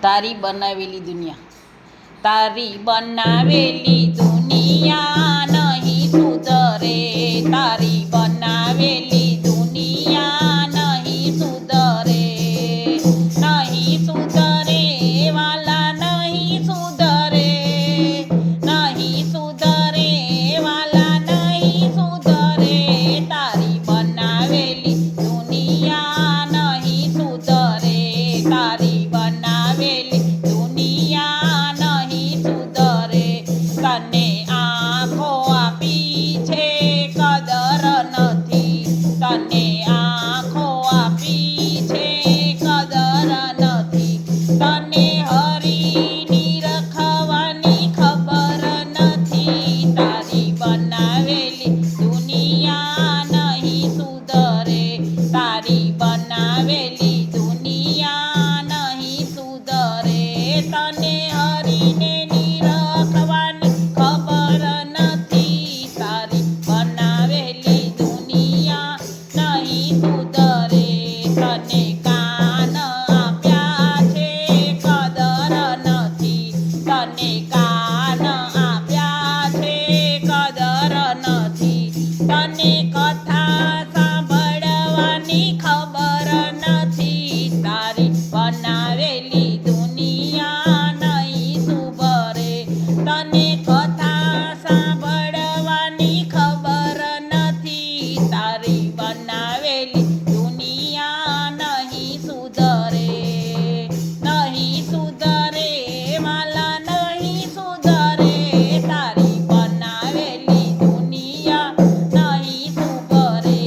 તારી બનાવેલી દુનિયા. તારી બનાવેલી દુનિયા નહીં સુધરે. તારી બનાવેલી દુનિયા નહીં સુધરે. નહીં સુધરે વાલા નહીં સુધરે. નહીં સુધરે વાલા નહીં સુધરે. તારી બનાવેલી દુનિયા નહીં સુધરે. તારી બનાવેલી દુનિયા નહીં સુધરે. તને આંખો આપી છે કદર નથી. તને આંખો આપી છે કદર નથી. તને હરીની રખવાની ખબર નથી. તારી બનાવેલી દુનિયા નહીં સુધરે. તારી બનાવેલી દુનિયા નહીં સુધરે. તને હરીને નિરખવાની ખબર નથી. તારી બનાવેલી દુનિયા નહીં સુધરે. તને કાન આપ્યા છે કદર નથી. તને કાન આપ્યા છે કદર નથી. તને કથા સાંભળવાની ખબર નથી. તારી બનાવેલી દુનિયા નહીં સુધરે. તને કથા સાંભળવાની ખબર નથી. તારી બનાવેલી દુનિયા નહીં સુધરે. નહીં સુધરે માલા નહીં સુધરે. તારી બનાવેલી દુનિયા નહીં સુધરે.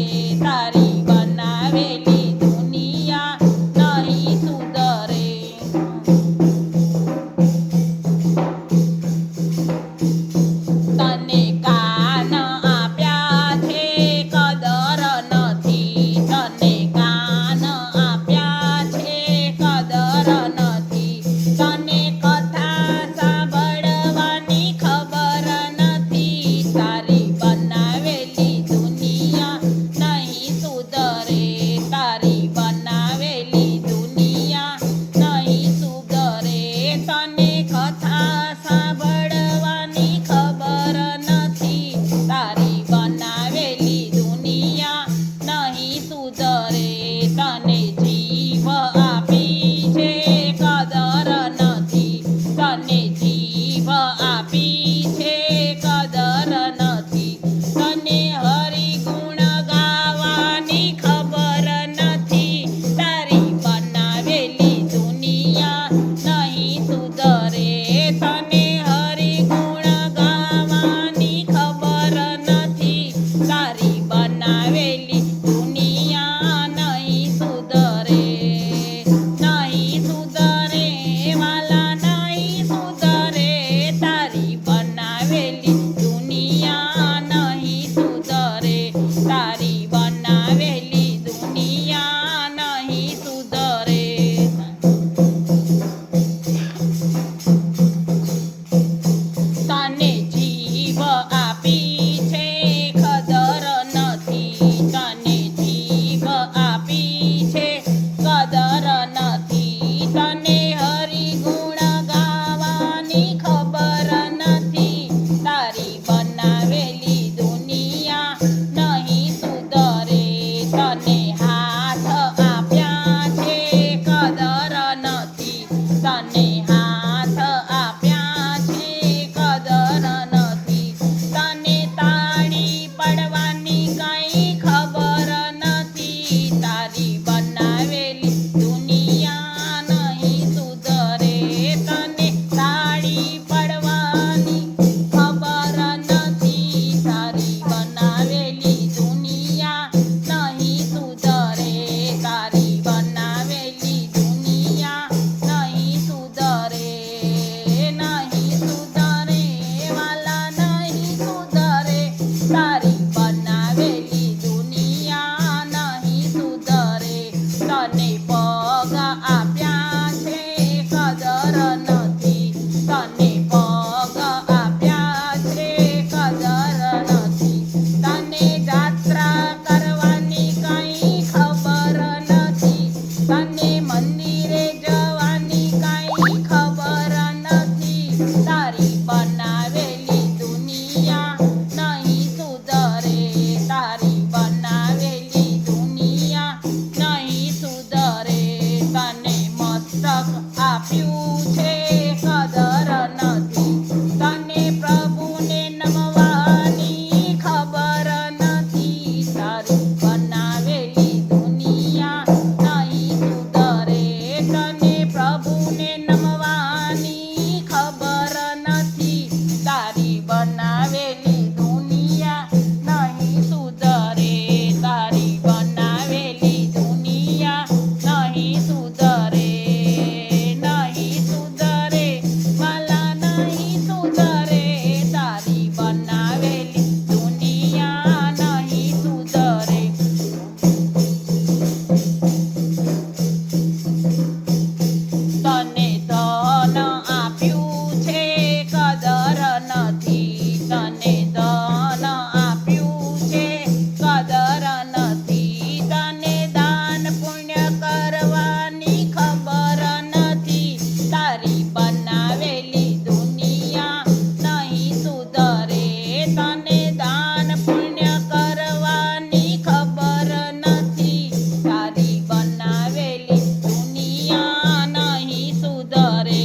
તારી બનાવેલી દુનિયા નહીં સુધરે. તક આપ્યું છે કદર નથી તને પ્રભુને નમવાની ખબર નથી તારી બનાવેલી દુનિયા નહીં સુધરે તને પ્રભુને નમવાની ખબર નથી તારી બનાવેલી દુનિયા નહીં સુધરે તારી બનાવેલી દુનિયા નહીં સુધરે નહીં સુધરે વાલા નહીં સુધરે તારી બનાવેલી દુનિયા નહીં સુધરે તને ધન આપ્યું છે કદર નથી તને ધન આપ્યું છે કદર નથી તને દાન પુણ્ય કરવાની ખબર નથી તારી બનાવેલી દુનિયા નહીં સુધરે તને દાન પુણ્ય કરવાની ખબર નથી તારી બનાવેલી દુનિયા નહીં સુધરે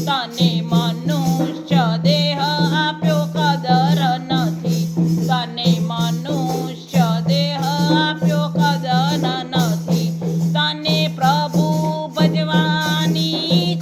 તને મનુષ્ય દેહ આપ્યો કદર નથી તને મનુષ્ય દેહ આપ્યો કદર નથી તને પ્રભુ ભજવાની